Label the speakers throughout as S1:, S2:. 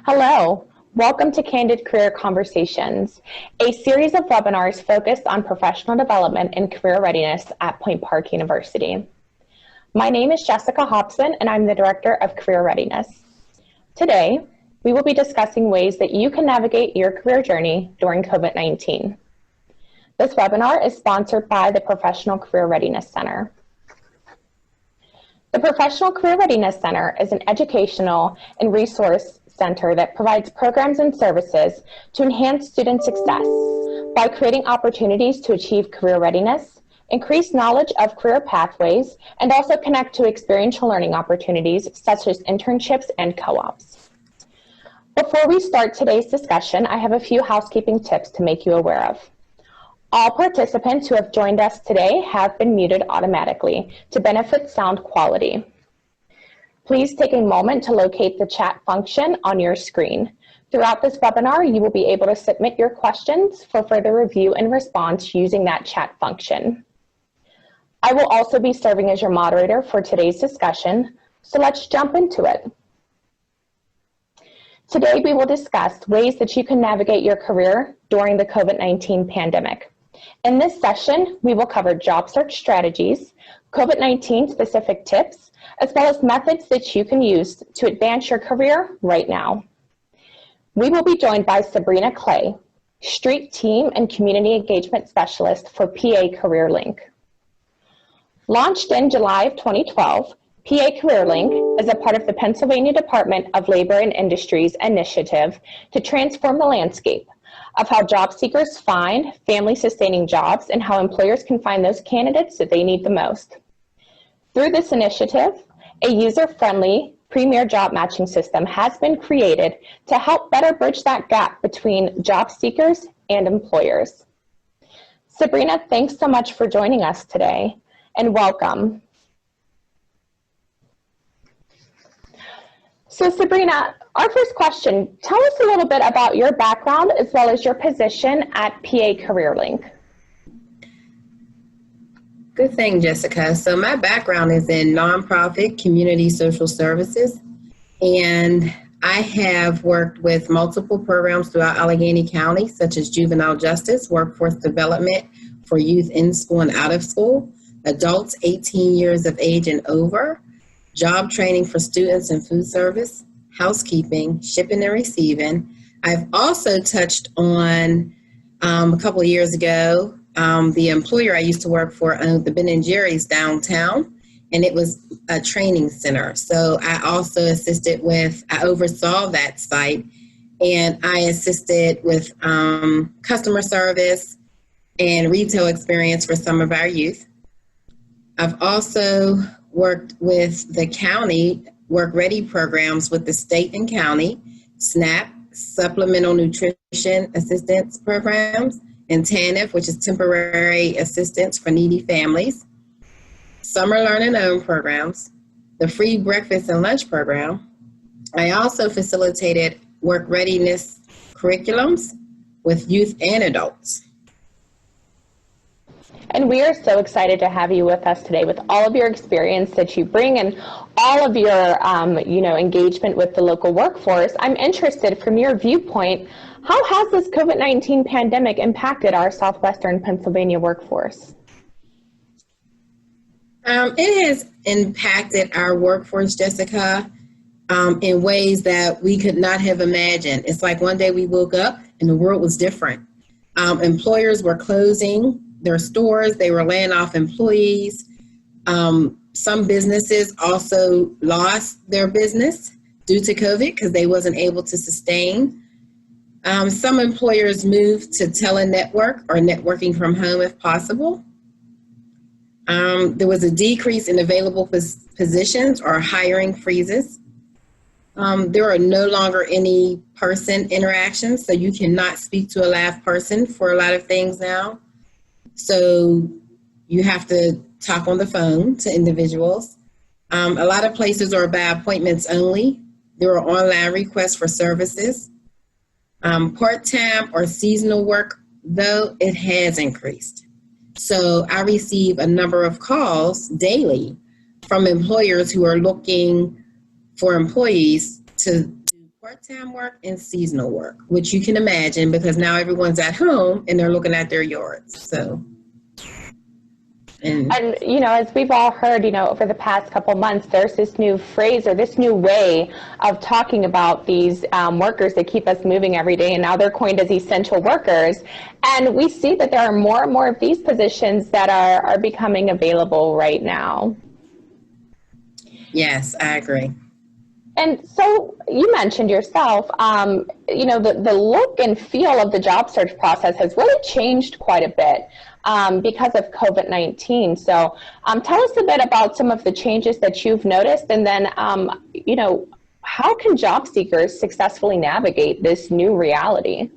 S1: Hello, welcome to Candid Career Conversations, a series of webinars focused on professional development and career readiness at Point Park University. My name is Jessica Hobson, and I'm the Director of Career Readiness. Today, we will be discussing ways that you can navigate your career journey during COVID-19. This webinar is sponsored by the Professional Career Readiness Center. The Professional Career Readiness Center is an educational and resource center that provides programs and services to enhance student success by creating opportunities to achieve career readiness, increase knowledge of career pathways, and also connect to experiential learning opportunities such as internships and co-ops. Before we start today's discussion, I have a few housekeeping tips to make you aware of. All participants who have joined us today have been muted automatically to benefit sound quality. Please take a moment to locate the chat function on your screen. Throughout this webinar, you will be able to submit your questions for further review and response using that chat function. I will also be serving as your moderator for today's discussion, so let's jump into it. Today, we will discuss ways that you can navigate your career during the COVID-19 pandemic. In this session, we will cover job search strategies, COVID-19 specific tips, as well as methods that you can use to advance your career right now. We will be joined by Sabrina Clay, Street Team and Community Engagement Specialist for PA CareerLink. Launched in July of 2012, PA CareerLink is a part of the Pennsylvania Department of Labor and Industries initiative to transform the landscape of how job seekers find family-sustaining jobs and how employers can find those candidates that they need the most. Through this initiative, a user-friendly premier job matching system has been created to help better bridge that gap between job seekers and employers. Sabrina, thanks so much for joining us today, and welcome. So Sabrina, our first question, tell us a little bit about your background as well as your position at PA CareerLink.
S2: Good thing, Jessica. So my background is in nonprofit community social services, and I have worked with multiple programs throughout Allegheny County, such as juvenile justice, workforce development for youth in school and out of school, adults 18 years of age and over, job training for students in food service, housekeeping, shipping and receiving. I've also touched on a couple of years ago, the employer I used to work for owned the Ben & Jerry's downtown, and it was a training center. So I also assisted with, I oversaw that site, and I assisted with customer service and retail experience for some of our youth. I've also worked with the county Work Ready programs with the state and county, SNAP, Supplemental Nutrition Assistance Programs, and TANF, which is Temporary Assistance for Needy Families, Summer Learn and Own programs, the Free Breakfast and Lunch Program. I also facilitated work readiness curriculums with youth and adults.
S1: And we are so excited to have you with us today with all of your experience that you bring and all of your engagement with the local workforce. I'm interested from your viewpoint, how has this COVID-19 pandemic impacted our Southwestern Pennsylvania workforce?
S2: It has impacted our workforce, Jessica, in ways that we could not have imagined. It's like one day we woke up and the world was different. Employers were closing their stores, they were laying off employees. Some businesses also lost their business due to COVID because they wasn't able to sustain. Some employers moved to tele-network or networking from home if possible. There was a decrease in available positions or hiring freezes. There are no longer any person interactions, so you cannot speak to a live person for a lot of things now. So you have to talk on the phone to individuals. A lot of places are by appointments only. There are online requests for services. Part-time or seasonal work, though, it has increased. So I receive a number of calls daily from employers who are looking for employees to do part-time work and seasonal work, which you can imagine because now everyone's at home and they're looking at their yards. So,
S1: and as we've all heard, over the past couple months, there's this new phrase or this new way of talking about these workers that keep us moving every day, and now they're coined as essential workers. And we see that there are more and more of these positions that are becoming available right now.
S2: Yes, I agree.
S1: And so you mentioned yourself, the look and feel of the job search process has really changed quite a bit because of COVID-19. So tell us a bit about some of the changes that you've noticed, and then, how can job seekers successfully navigate this new reality?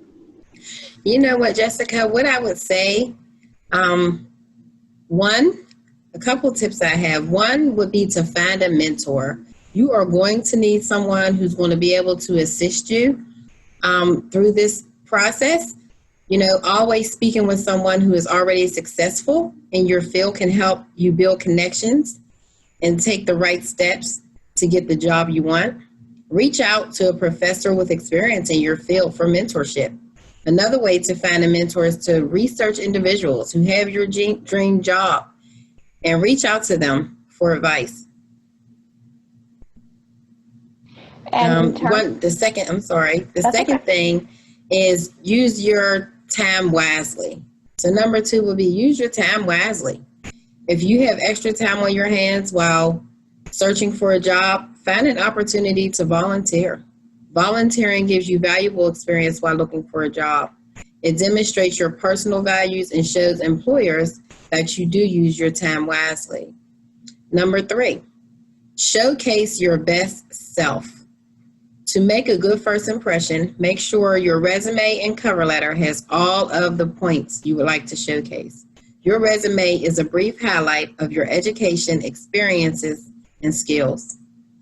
S2: You know what, Jessica, what I would say, a couple tips I have. One would be to find a mentor. You are going to need someone who's going to be able to assist you through this process. Always speaking with someone who is already successful in your field can help you build connections and take the right steps to get the job you want. Reach out to a professor with experience in your field for mentorship. Another way to find a mentor is to research individuals who have your dream job and reach out to them for advice. The second thing is use your time wisely. So number 2 would be use your time wisely. If you have extra time on your hands while searching for a job, find an opportunity to volunteer. Volunteering gives you valuable experience while looking for a job. It demonstrates your personal values and shows employers that you do use your time wisely. Number 3, showcase your best self. To make a good first impression, make sure your resume and cover letter has all of the points you would like to showcase. Your resume is a brief highlight of your education, experiences, and skills.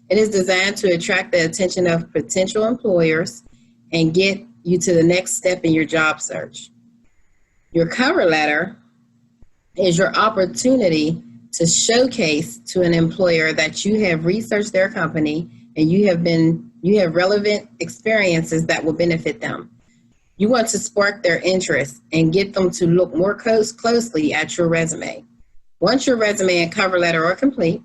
S2: It is designed to attract the attention of potential employers and get you to the next step in your job search. Your cover letter is your opportunity to showcase to an employer that you have researched their company and you have relevant experiences that will benefit them. You want to spark their interest and get them to look more closely at your resume. Once your resume and cover letter are complete,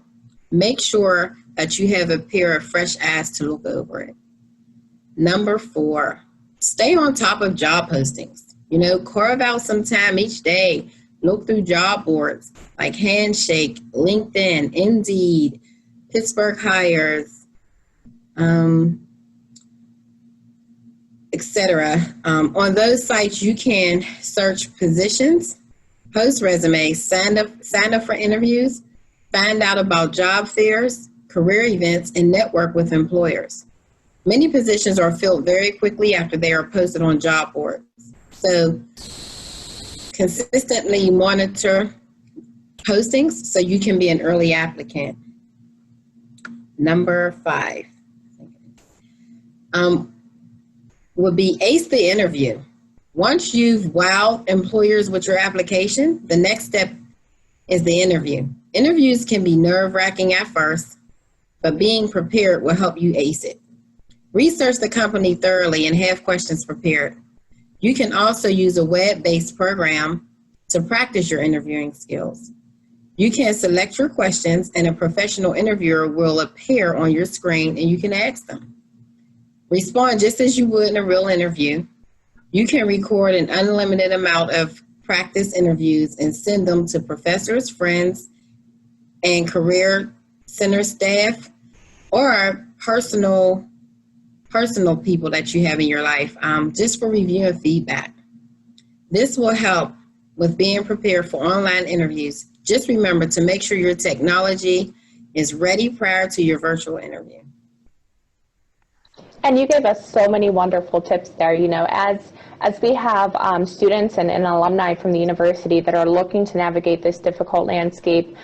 S2: make sure that you have a pair of fresh eyes to look over it. Number 4, stay on top of job postings. Carve out some time each day. Look through job boards like Handshake, LinkedIn, Indeed, Pittsburgh Hires, etc. On those sites, you can search positions, post resumes, sign up for interviews, find out about job fairs, career events, and network with employers. Many positions are filled very quickly after they are posted on job boards. So consistently monitor postings so you can be an early applicant. Number 5 would be ace the interview. Once you've wowed employers with your application, the next step is the interview. Interviews can be nerve-wracking at first, but being prepared will help you ace it. Research the company thoroughly and have questions prepared. You can also use a web-based program to practice your interviewing skills. You can select your questions and a professional interviewer will appear on your screen and you can ask them. Respond just as you would in a real interview. You can record an unlimited amount of practice interviews and send them to professors, friends, and career center staff or personal people that you have in your life, just for review and feedback. This will help with being prepared for online interviews. Just remember to make sure your technology is ready prior to your virtual interview.
S1: And you gave us so many wonderful tips there. As we have students and alumni from the university that are looking to navigate this difficult landscape,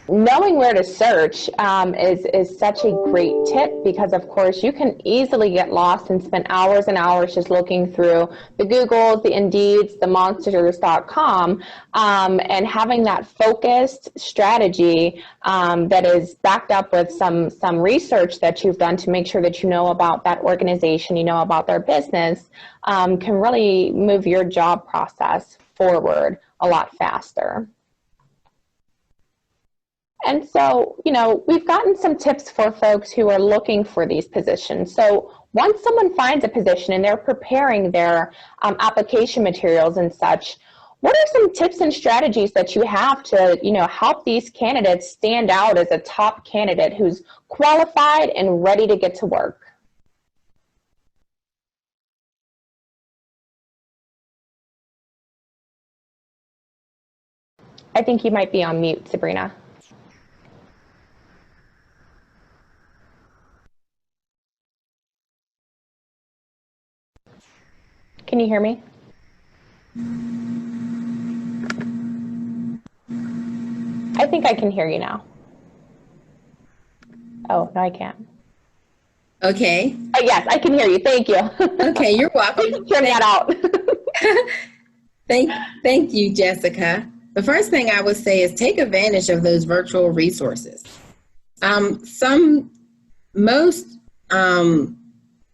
S1: knowing where to search is such a great tip, because of course you can easily get lost and spend hours and hours just looking through the Googles, the Indeeds, the monsters.com, and having that focused strategy that is backed up with some research that you've done to make sure that you know about that organization, you know about their business, can really move your job process forward a lot faster. And so, we've gotten some tips for folks who are looking for these positions. So once someone finds a position and they're preparing their application materials and such, what are some tips and strategies that you have to, help these candidates stand out as a top candidate who's qualified and ready to get to work? I think you might be on mute, Sabrina. Can you hear me? I think I can hear you now. Oh, no, I can't.
S2: Okay.
S1: Oh, yes, I can hear you. Thank you.
S2: Okay, you're welcome.
S1: Turn that out.
S2: Thank you, Jessica. The first thing I would say is take advantage of those virtual resources. Most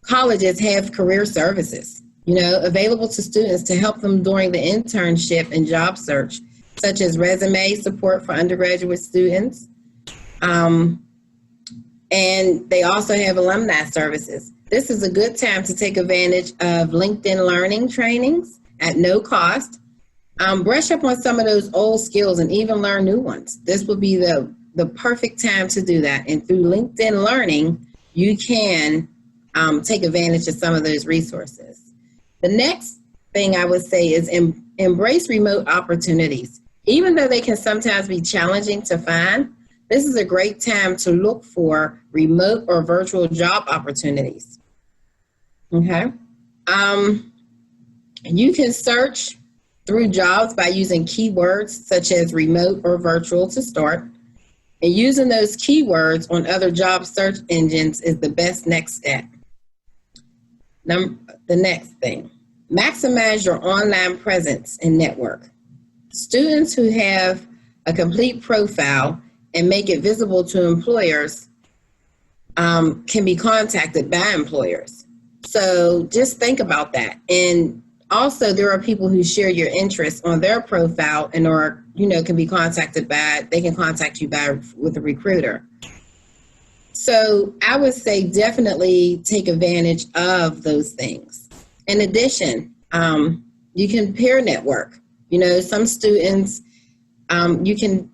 S2: colleges have career services, available to students to help them during the internship and job search, such as resume support for undergraduate students. And they also have alumni services. This is a good time to take advantage of LinkedIn Learning trainings at no cost. Brush up on some of those old skills and even learn new ones. This would be the perfect time to do that. And through LinkedIn Learning, you can take advantage of some of those resources. The next thing I would say is embrace remote opportunities. Even though they can sometimes be challenging to find, this is a great time to look for remote or virtual job opportunities. Okay. You can search through jobs by using keywords such as remote or virtual to start. And using those keywords on other job search engines is the best next step. The next thing, maximize your online presence and network. Students who have a complete profile and make it visible to employers can be contacted by employers. So just think about that. And also, there are people who share your interests on their profile and can be contacted by, they can contact you with a recruiter. So I would say definitely take advantage of those things. In addition, you can peer network. Some students, you can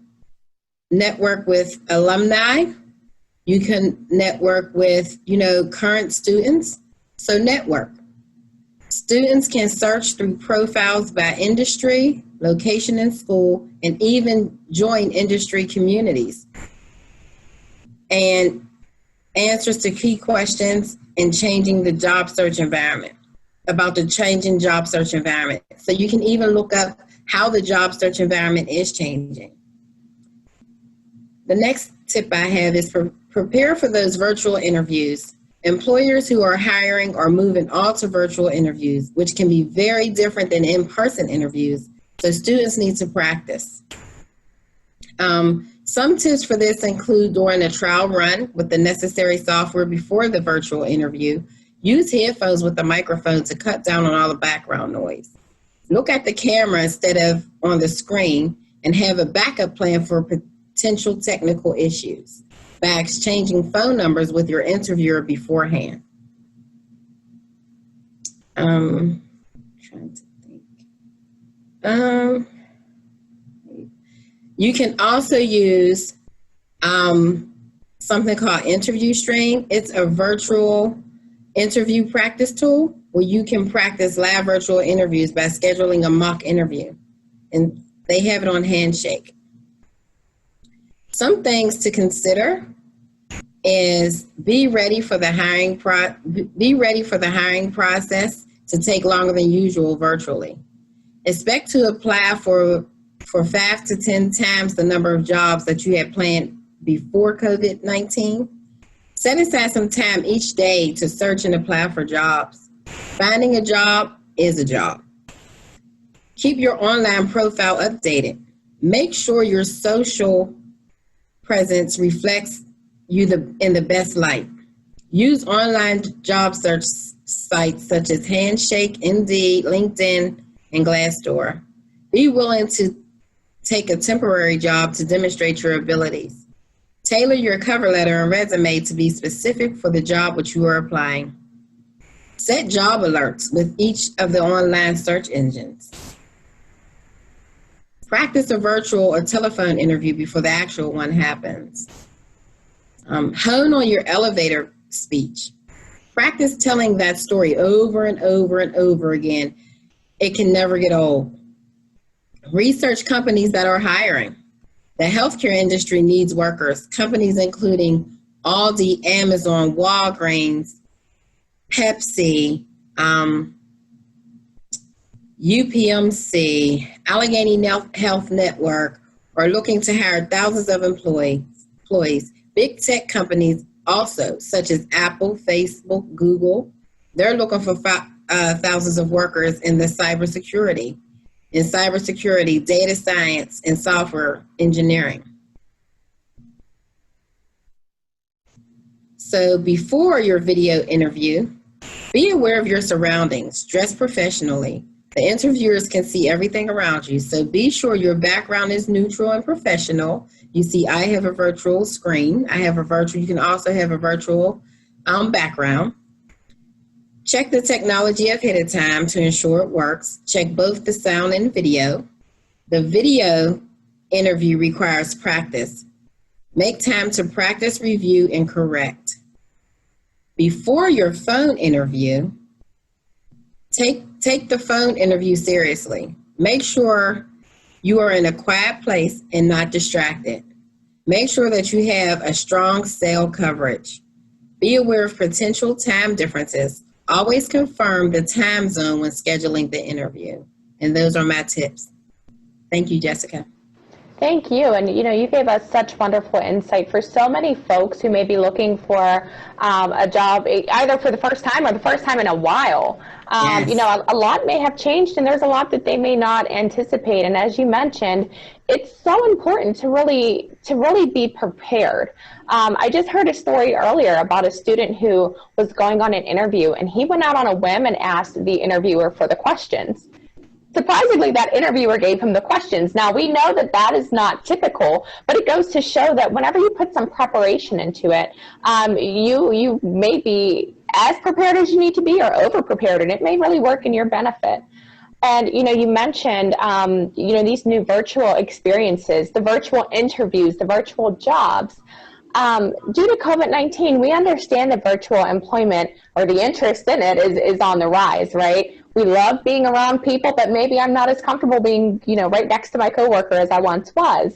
S2: network with alumni. You can network with, current students. So network. Students can search through profiles by industry, location in school, and even join industry communities. And answers to key questions in changing the job search environment, about the changing job search environment. So you can even look up how the job search environment is changing. The next tip I have is prepare for those virtual interviews. Employers who are hiring are moving all to virtual interviews, which can be very different than in-person interviews. So students need to practice. Some tips for this include during a trial run with the necessary software before the virtual interview, use headphones with a microphone to cut down on all the background noise. Look at the camera instead of on the screen and have a backup plan for potential technical issues by exchanging phone numbers with your interviewer beforehand. Trying to think. You can also use something called Interview Stream. It's a virtual interview practice tool where you can practice live virtual interviews by scheduling a mock interview. And they have it on Handshake. Some things to consider is be ready for the hiring process to take longer than usual virtually. Expect to apply for for 5 to 10 times the number of jobs that you had planned before COVID-19. Set aside some time each day to search and apply for jobs. Finding a job is a job. Keep your online profile updated. Make sure your social presence reflects you in the best light. Use online job search sites such as Handshake, Indeed, LinkedIn, and Glassdoor. Be willing to take a temporary job to demonstrate your abilities. Tailor your cover letter and resume to be specific for the job which you are applying. Set job alerts with each of the online search engines. Practice a virtual or telephone interview before the actual one happens. Hone on your elevator speech. Practice telling that story over and over and over again. It can never get old. Research companies that are hiring. The healthcare industry needs workers. Companies including Aldi, Amazon, Walgreens, Pepsi, UPMC, Allegheny Health Network are looking to hire thousands of employees. Big tech companies also, such as Apple, Facebook, Google, they're looking for thousands of workers in cybersecurity, data science, and software engineering. So before your video interview, be aware of your surroundings. Dress professionally. The interviewers can see everything around you, so be sure your background is neutral and professional. You see, I have a virtual screen. You can also have a virtual background. Check the technology ahead of time to ensure it works. Check both the sound and video. The video interview requires practice. Make time to practice, review, and correct. Before your phone interview, take the phone interview seriously. Make sure you are in a quiet place and not distracted. Make sure that you have a strong cell coverage. Be aware of potential time differences. Always confirm the time zone when scheduling the interview. And those are my tips. Thank you, Jessica.
S1: Thank you. And, you gave us such wonderful insight for so many folks who may be looking for a job either for the first time or the first time in a while.
S2: Yes.
S1: A lot may have changed and there's a lot that they may not anticipate. And as you mentioned, it's so important to really be prepared. I just heard a story earlier about a student who was going on an interview and he went out on a whim and asked the interviewer for the questions. Surprisingly, that interviewer gave him the questions. Now, we know that that is not typical, but it goes to show that whenever you put some preparation into it, you may be as prepared as you need to be or over-prepared, and it may really work in your benefit. And, you mentioned, these new virtual experiences, the virtual interviews, the virtual jobs. Due to COVID-19, we understand that virtual employment or the interest in it is on the rise, right? We love being around people, but maybe I'm not as comfortable being, right next to my coworker as I once was.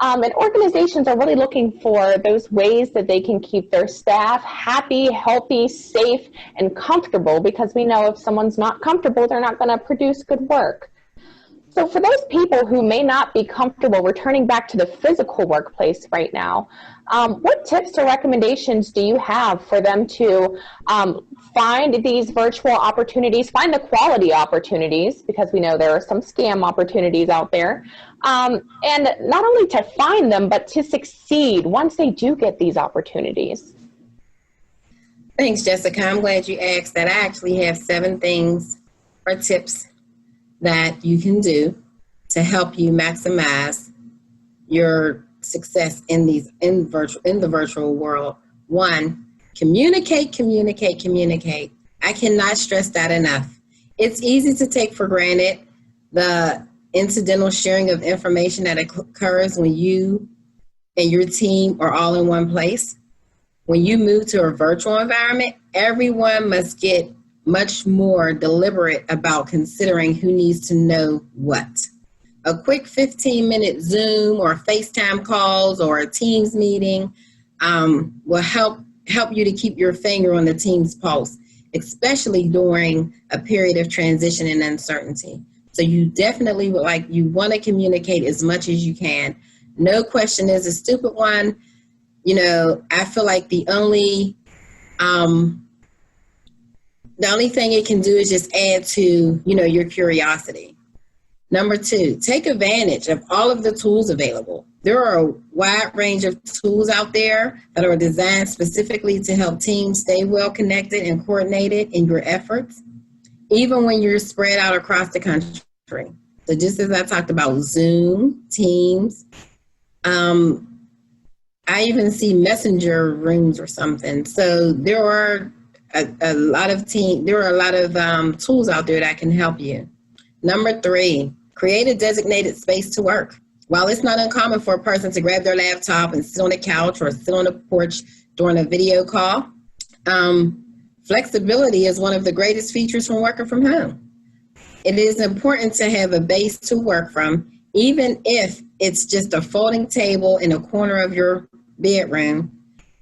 S1: And organizations are really looking for those ways that they can keep their staff happy, healthy, safe, and comfortable, because we know if someone's not comfortable, they're not going to produce good work. So for those people who may not be comfortable returning back to the physical workplace right now, what tips or recommendations do you have for them to find these virtual opportunities, find the quality opportunities, because we know there are some scam opportunities out there, and not only to find them, but to succeed once they do get these opportunities?
S2: Thanks, Jessica. I'm glad you asked that. I actually have 7 things or tips that you can do to help you maximize your success in the virtual world. 1, communicate. I cannot stress that enough. It's easy to take for granted the incidental sharing of information that occurs when you and your team are all in one place. When you move to a virtual environment, everyone must get much more deliberate about considering who needs to know what. A quick 15-minute Zoom or FaceTime calls or a Teams meeting will help you to keep your finger on the team's pulse, especially during a period of transition and uncertainty. So you definitely you want to communicate as much as you can. No question is a stupid one. I feel like the only thing it can do is just add to, your curiosity. Number 2, take advantage of all of the tools available. There are a wide range of tools out there that are designed specifically to help teams stay well connected and coordinated in your efforts, even when you're spread out across the country. So just as I talked about Zoom, Teams, I even see messenger rooms or something. So there are a lot of tools out there that can help you. Number 3, create a designated space to work. While it's not uncommon for a person to grab their laptop and sit on a couch or sit on a porch during a video call, flexibility is one of the greatest features from working from home. It is important to have a base to work from, even if it's just a folding table in a corner of your bedroom.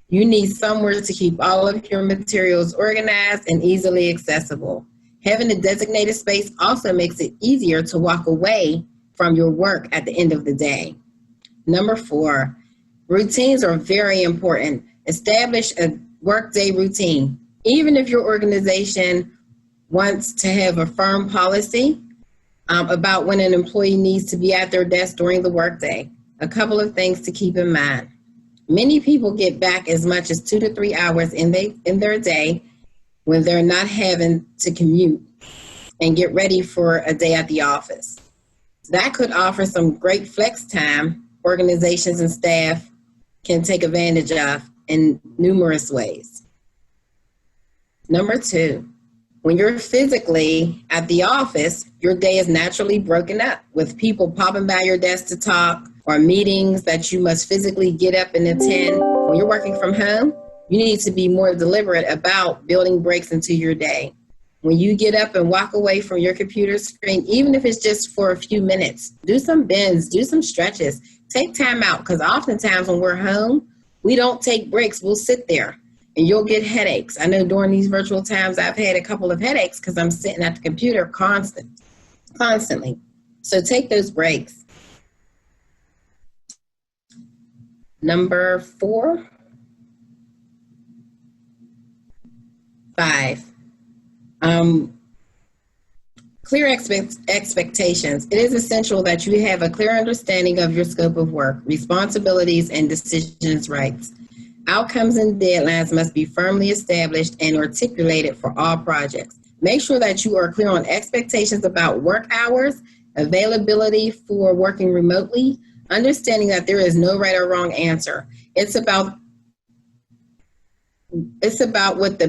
S2: You need somewhere to keep all of your materials organized and easily accessible. Having a designated space also makes it easier to walk away from your work at the end of the day. Number 4, routines are very important. Establish a workday routine. Even if your organization wants to have a firm policy about when an employee needs to be at their desk during the workday, a couple of things to keep in mind. Many people get back as much as 2 to 3 hours in their day when they're not having to commute and get ready for a day at the office. That could offer some great flex time organizations and staff can take advantage of in numerous ways. Number 2, when you're physically at the office, your day is naturally broken up with people popping by your desk to talk or meetings that you must physically get up and attend. When you're working from home, you need to be more deliberate about building breaks into your day. When you get up and walk away from your computer screen, even if it's just for a few minutes, do some bends, do some stretches, take time out, because oftentimes when we're home, we don't take breaks. We'll sit there and you'll get headaches. I know during these virtual times, I've had a couple of headaches because I'm sitting at the computer constantly. So take those breaks. Number 5, clear expectations. It is essential that you have a clear understanding of your scope of work, responsibilities, and decisions rights. Outcomes and deadlines must be firmly established and articulated for all projects. Make sure that you are clear on expectations about work hours, availability for working remotely, understanding that there is no right or wrong answer. It's about what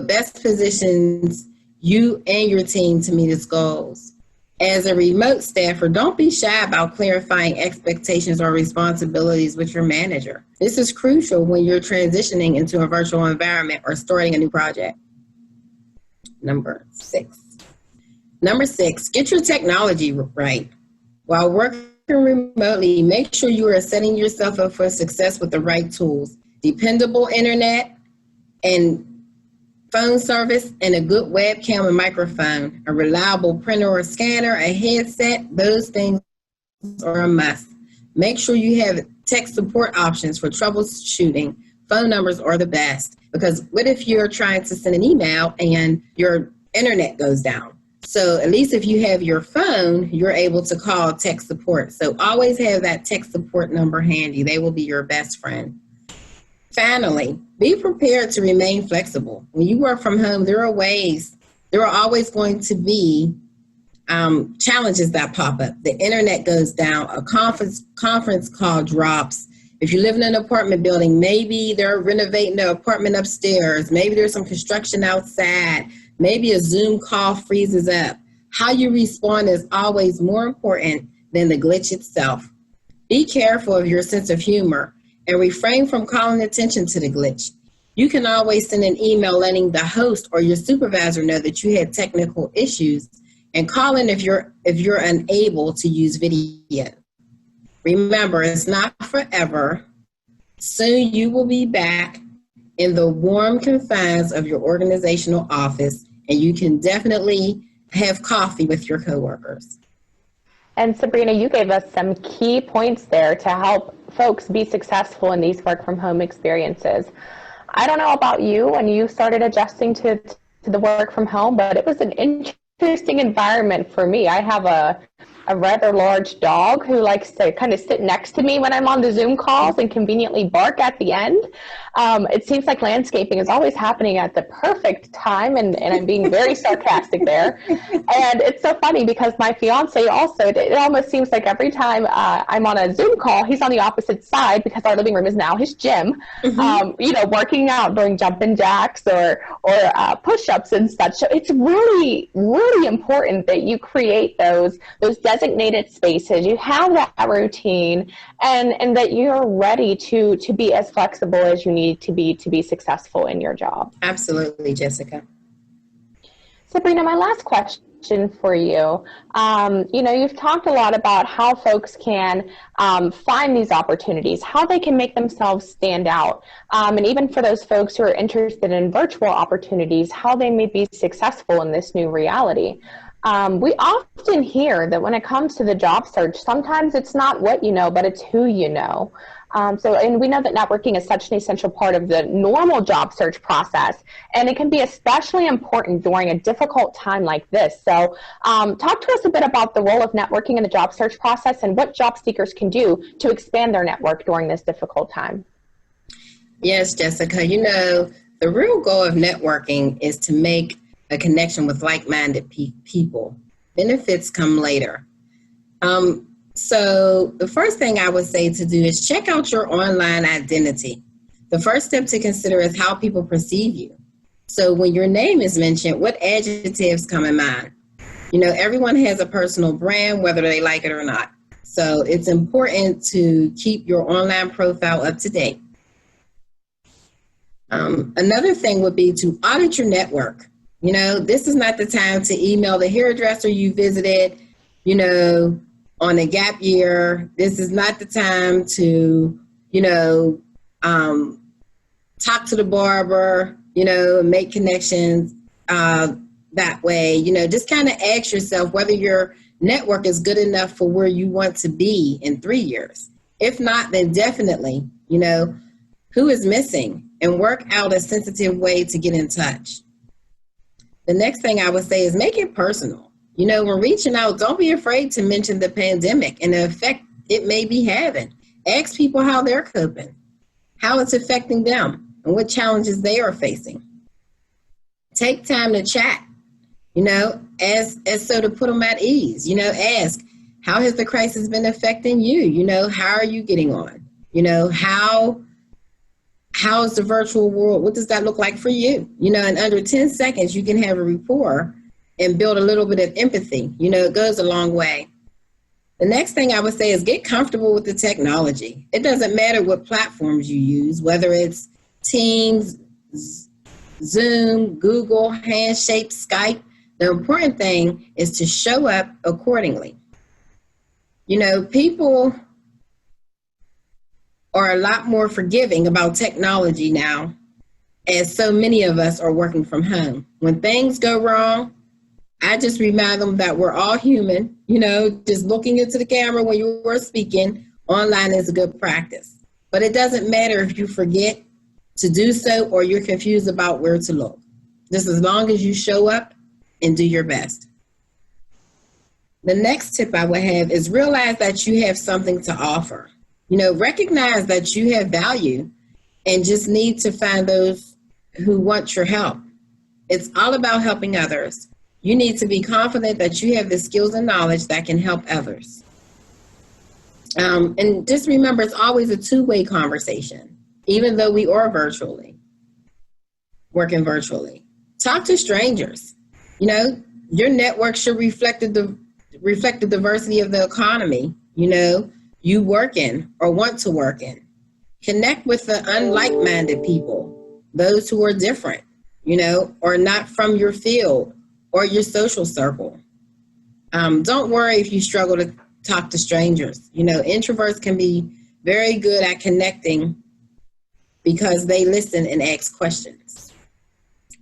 S2: best positions you and your team to meet its goals. As a remote staffer, don't be shy about clarifying expectations or responsibilities with your manager. This is crucial when you're transitioning into a virtual environment or starting a new project. Number 6, get your technology right. While working remotely, make sure you are setting yourself up for success with the right tools. Dependable internet and phone service, and a good webcam and microphone, a reliable printer or scanner, a headset, those things are a must. Make sure you have tech support options for troubleshooting. Phone numbers are the best, because what if you're trying to send an email and your internet goes down? So at least if you have your phone, you're able to call tech support. So always have that tech support number handy. They will be your best friend. Finally, be prepared to remain flexible. When you work from home, there are always going to be challenges that pop up. The internet goes down, a conference call drops. If you live in an apartment building, maybe they're renovating the apartment upstairs. Maybe there's some construction outside. Maybe a Zoom call freezes up. How you respond is always more important than the glitch itself. Be careful of your sense of humor and refrain from calling attention to the glitch. You can always send an email letting the host or your supervisor know that you had technical issues, and call in if you're unable to use video. Remember, it's not forever. Soon you will be back in the warm confines of your organizational office, and you can definitely have coffee with your coworkers.
S1: And Sabrina, you gave us some key points there to help folks be successful in these work from home experiences. I don't know about you when you started adjusting to the work from home, but it was an interesting environment for me. I have a rather large dog who likes to kind of sit next to me when I'm on the Zoom calls and conveniently bark at the end. It seems like landscaping is always happening at the perfect time, and I'm being very sarcastic there. And it's so funny because my fiance also, it almost seems like every time I'm on a Zoom call, he's on the opposite side because our living room is now his gym, working out, doing jumping jacks or push-ups and such. So it's really, really important that you create those designated spaces, you have that routine, and that you're ready to be as flexible as you need to be successful in your job.
S2: Absolutely, Jessica.
S1: Sabrina, my last question for you. You've talked a lot about how folks can find these opportunities, how they can make themselves stand out, and even for those folks who are interested in virtual opportunities, how they may be successful in this new reality. We often hear that when it comes to the job search, sometimes it's not what you know, but it's who you know. And we know that networking is such an essential part of the normal job search process, and it can be especially important during a difficult time like this. So talk to us a bit about the role of networking in the job search process and what job seekers can do to expand their network during this difficult time.
S2: Yes, Jessica, the real goal of networking is to make a connection with like-minded people. Benefits come later. So the first thing I would say to do is check out your online identity. The first step to consider is how people perceive you. So when your name is mentioned, what adjectives come in mind? Everyone has a personal brand, whether they like it or not. So it's important to keep your online profile up to date. Another thing would be to audit your network. This is not the time to email the hairdresser you visited, on a gap year. This is not the time to, talk to the barber, make connections that way. Just kind of ask yourself whether your network is good enough for where you want to be in 3 years. If not, then definitely, who is missing, and work out a sensitive way to get in touch. The next thing I would say is make it personal. When reaching out, don't be afraid to mention the pandemic and the effect it may be having. Ask people how they're coping, how it's affecting them, and what challenges they are facing. Take time to chat, as so to put them at ease. Ask, how has the crisis been affecting you? How are you getting on? How is the virtual world? What does that look like for you? In under 10 seconds, you can have a rapport and build a little bit of empathy. It goes a long way. The next thing I would say is get comfortable with the technology. It doesn't matter what platforms you use, whether it's Teams, Zoom, Google, Handshake, Skype. The important thing is to show up accordingly. People are a lot more forgiving about technology now, as so many of us are working from home. When things go wrong, I just remind them that we're all human. Just looking into the camera when you were speaking online is a good practice. But it doesn't matter if you forget to do so or you're confused about where to look. Just as long as you show up and do your best. The next tip I would have is realize that you have something to offer. Recognize that you have value and just need to find those who want your help. It's all about helping others. You need to be confident that you have the skills and knowledge that can help others. And just remember, it's always a two-way conversation, even though we are working virtually. Talk to strangers. Your network should reflect the diversity of the economy, you work in or want to work in. Connect with the unlike-minded people, those who are different, or not from your field or your social circle. Don't worry if you struggle to talk to strangers. Introverts can be very good at connecting because they listen and ask questions.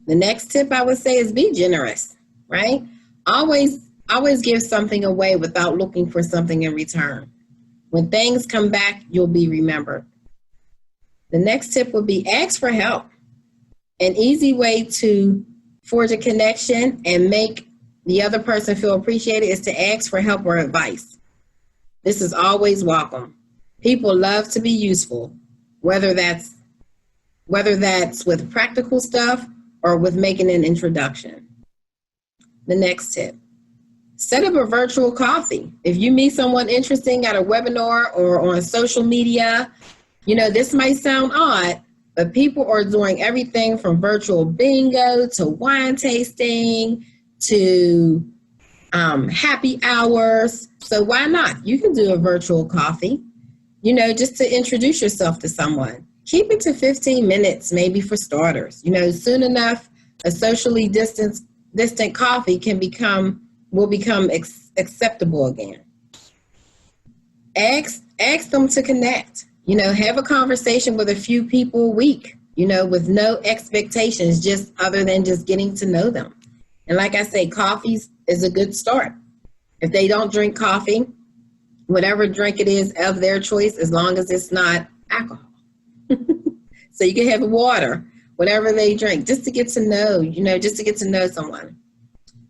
S2: The next tip I would say is be generous, right? Always give something away without looking for something in return. When things come back, you'll be remembered. The next tip would be ask for help. An easy way to forge a connection and make the other person feel appreciated is to ask for help or advice. This is always welcome. People love to be useful, whether that's with practical stuff or with making an introduction. The next tip, set up a virtual coffee. If you meet someone interesting at a webinar or on social media, this might sound odd, but people are doing everything from virtual bingo to wine tasting to happy hours. So why not? You can do a virtual coffee, just to introduce yourself to someone. Keep it to 15 minutes, maybe for starters. Soon enough, a socially distant coffee will become acceptable again. Ask them to connect. Have a conversation with a few people a week, with no expectations, just other than just getting to know them. And like I say, coffee is a good start. If they don't drink coffee, whatever drink it is of their choice, as long as it's not alcohol. So you can have water, whatever they drink, just to get to know, just to get to know someone.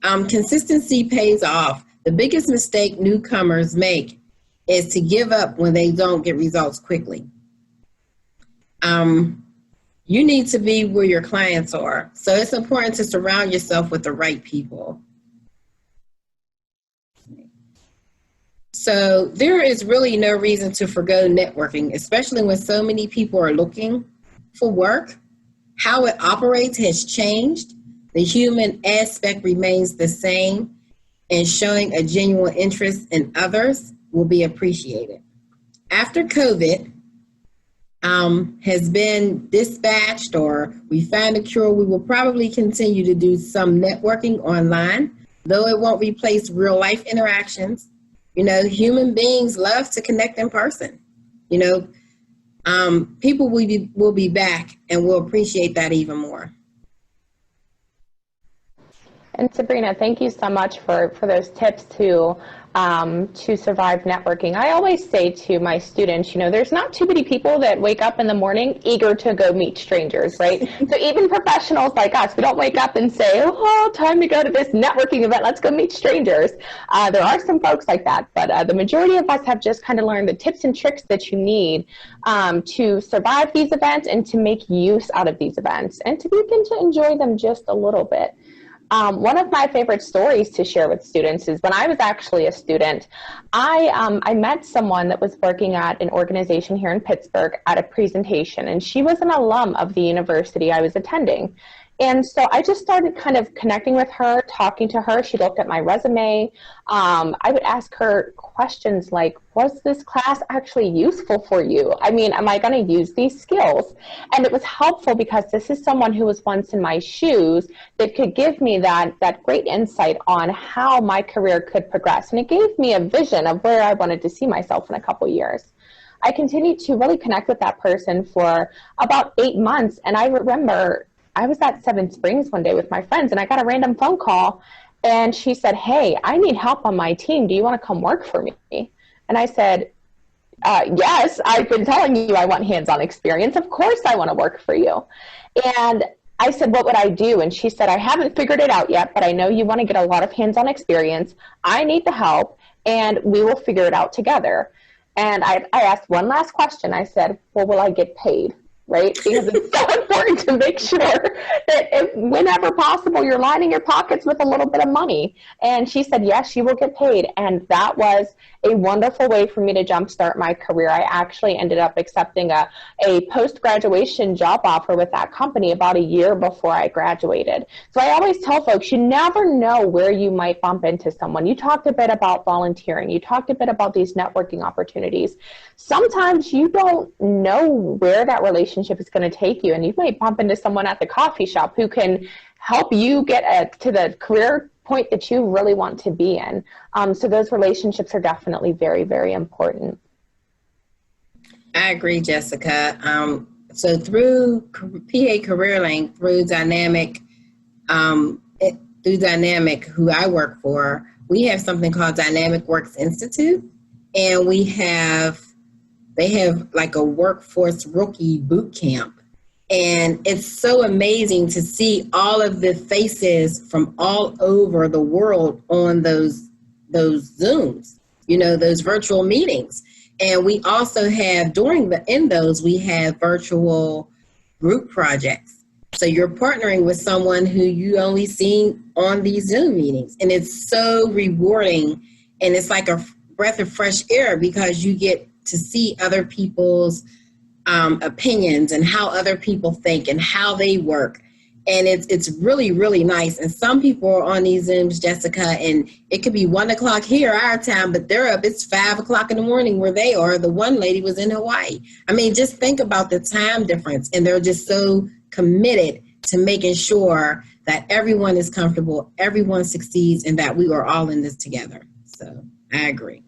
S2: Consistency pays off. The biggest mistake newcomers make is to give up when they don't get results quickly. You need to be where your clients are. So it's important to surround yourself with the right people. So there is really no reason to forgo networking, especially when so many people are looking for work. How it operates has changed. The human aspect remains the same, and showing a genuine interest in others will be appreciated. After COVID has been dispatched or we find a cure, we will probably continue to do some networking online, though it won't replace real life interactions. Human beings love to connect in person. People will be back and will appreciate that even more.
S1: And Sabrina, thank you so much for those tips to survive networking. I always say to my students, there's not too many people that wake up in the morning eager to go meet strangers, right? So even professionals like us, we don't wake up and say, oh, time to go to this networking event, let's go meet strangers. There are some folks like that, but the majority of us have just kind of learned the tips and tricks that you need to survive these events and to make use out of these events and to begin to enjoy them just a little bit. One of my favorite stories to share with students is when I was actually a student, I met someone that was working at an organization here in Pittsburgh at a presentation, and she was an alum of the university I was attending. And so I just started kind of connecting with her, talking to her. She looked at my resume. I would ask her questions like, was this class actually useful for you? I mean, am I going to use these skills? And it was helpful because this is someone who was once in my shoes that could give me that great insight on how my career could progress. And it gave me a vision of where I wanted to see myself in a couple years. I continued to really connect with that person for about 8 months. And I remember I was at Seven Springs one day with my friends, and I got a random phone call, and she said, hey, I need help on my team. Do you want to come work for me? And I said, yes, I've been telling you I want hands-on experience. Of course I want to work for you. And I said, what would I do? And she said, I haven't figured it out yet, but I know you want to get a lot of hands-on experience. I need the help, and we will figure it out together. And I asked one last question. I said, well, will I get paid? Right? Because it's so important to make sure that whenever possible, you're lining your pockets with a little bit of money. And she said, yes, you will get paid. And that was a wonderful way for me to jumpstart my career. I actually ended up accepting a post-graduation job offer with that company about a year before I graduated. So I always tell folks, you never know where you might bump into someone. You talked a bit about volunteering. You talked a bit about these networking opportunities. Sometimes you don't know where that relationship is going to take you, and you might bump into someone at the coffee shop who can help you get to the career point that you really want to be in. So those relationships are definitely very, very important.
S2: I agree, Jessica. So through PA CareerLink, through Dynamic, through Dynamic, who I work for, we have something called Dynamic Works Institute, and they have like a workforce rookie boot camp. And it's so amazing to see all of the faces from all over the world on those Zooms, those virtual meetings. And we also have, in those, we have virtual group projects. So you're partnering with someone who you only seen on these Zoom meetings. And it's so rewarding. And it's like a breath of fresh air because you get to see other people's opinions and how other people think and how they work. And it's really, really nice. And some people are on these Zooms, Jessica, and it could be 1 o'clock here, our time, but they're up. It's 5 o'clock in the morning where they are. The one lady was in Hawaii. I mean, just think about the time difference. And they're just so committed to making sure that everyone is comfortable, everyone succeeds, and that we are all in this together. So I agree.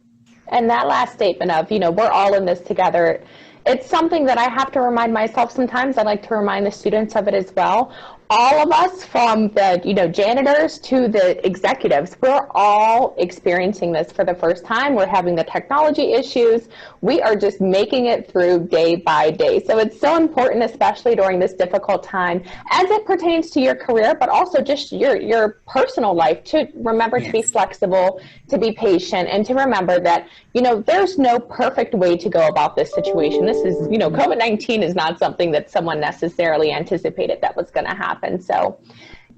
S1: And that last statement of, we're all in this together, it's something that I have to remind myself sometimes. I like to remind the students of it as well. All of us, from the janitors to the executives, we're all experiencing this for the first time. We're having the technology issues. We are just making it through day by day. So it's so important, especially during this difficult time, as it pertains to your career, but also just your personal life, to remember to be flexible, to be patient, and to remember that there's no perfect way to go about this situation. This is, COVID-19 is not something that someone necessarily anticipated that was going to happen. So,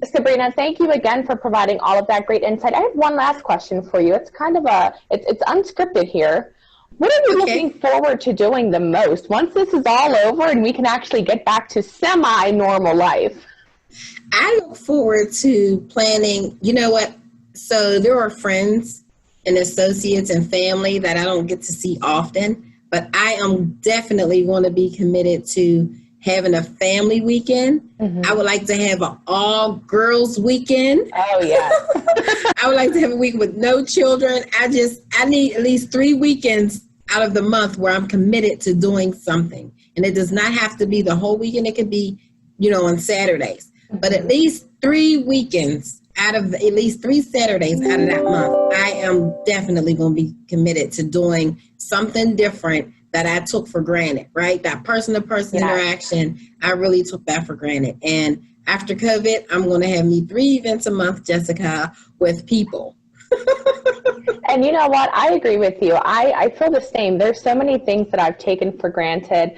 S1: Sabrina, thank you again for providing all of that great insight. I have one last question for you. It's kind of it's unscripted here. What are you looking forward to doing the most once this is all over and we can actually get back to semi-normal life?
S2: I look forward to planning, so there are friends and associates and family that I don't get to see often, but I am definitely going to be committed to having a family weekend. Mm-hmm. I would like to have an all-girls weekend.
S1: Oh, yeah.
S2: I would like to have a week with no children. I need at least 3 weekends out of the month where I'm committed to doing something. And it does not have to be the whole weekend. It could be, on Saturdays. Mm-hmm. But at least 3 weekends at least 3 Saturdays out of that month, I am definitely going to be committed to doing something different that I took for granted, right? That person-to-person interaction, I really took that for granted. And after COVID, I'm going to have me 3 events a month, Jessica, with people.
S1: And you know what? I agree with you. I feel the same. There's so many things that I've taken for granted.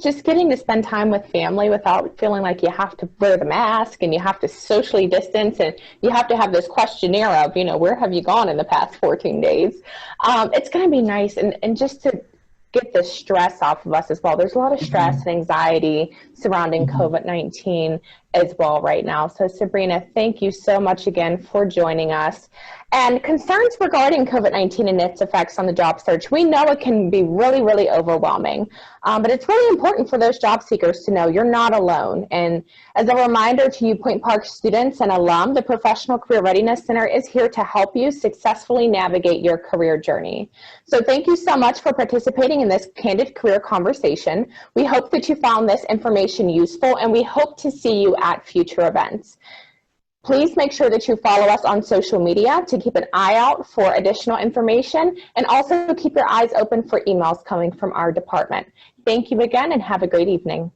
S1: Just getting to spend time with family without feeling like you have to wear the mask and you have to socially distance and you have to have this questionnaire of, where have you gone in the past 14 days? It's going to be nice. And just to get the stress off of us as well. There's a lot of stress and anxiety surrounding COVID-19 as well right now. So Sabrina, thank you so much again for joining us. And concerns regarding COVID-19 and its effects on the job search, we know it can be really, really overwhelming. But it's really important for those job seekers to know you're not alone. And as a reminder to you Point Park students and alum, the Professional Career Readiness Center is here to help you successfully navigate your career journey. So thank you so much for participating in this Candid Career Conversation. We hope that you found this information useful, and we hope to see you at future events. Please make sure that you follow us on social media to keep an eye out for additional information, and also keep your eyes open for emails coming from our department. Thank you again and have a great evening.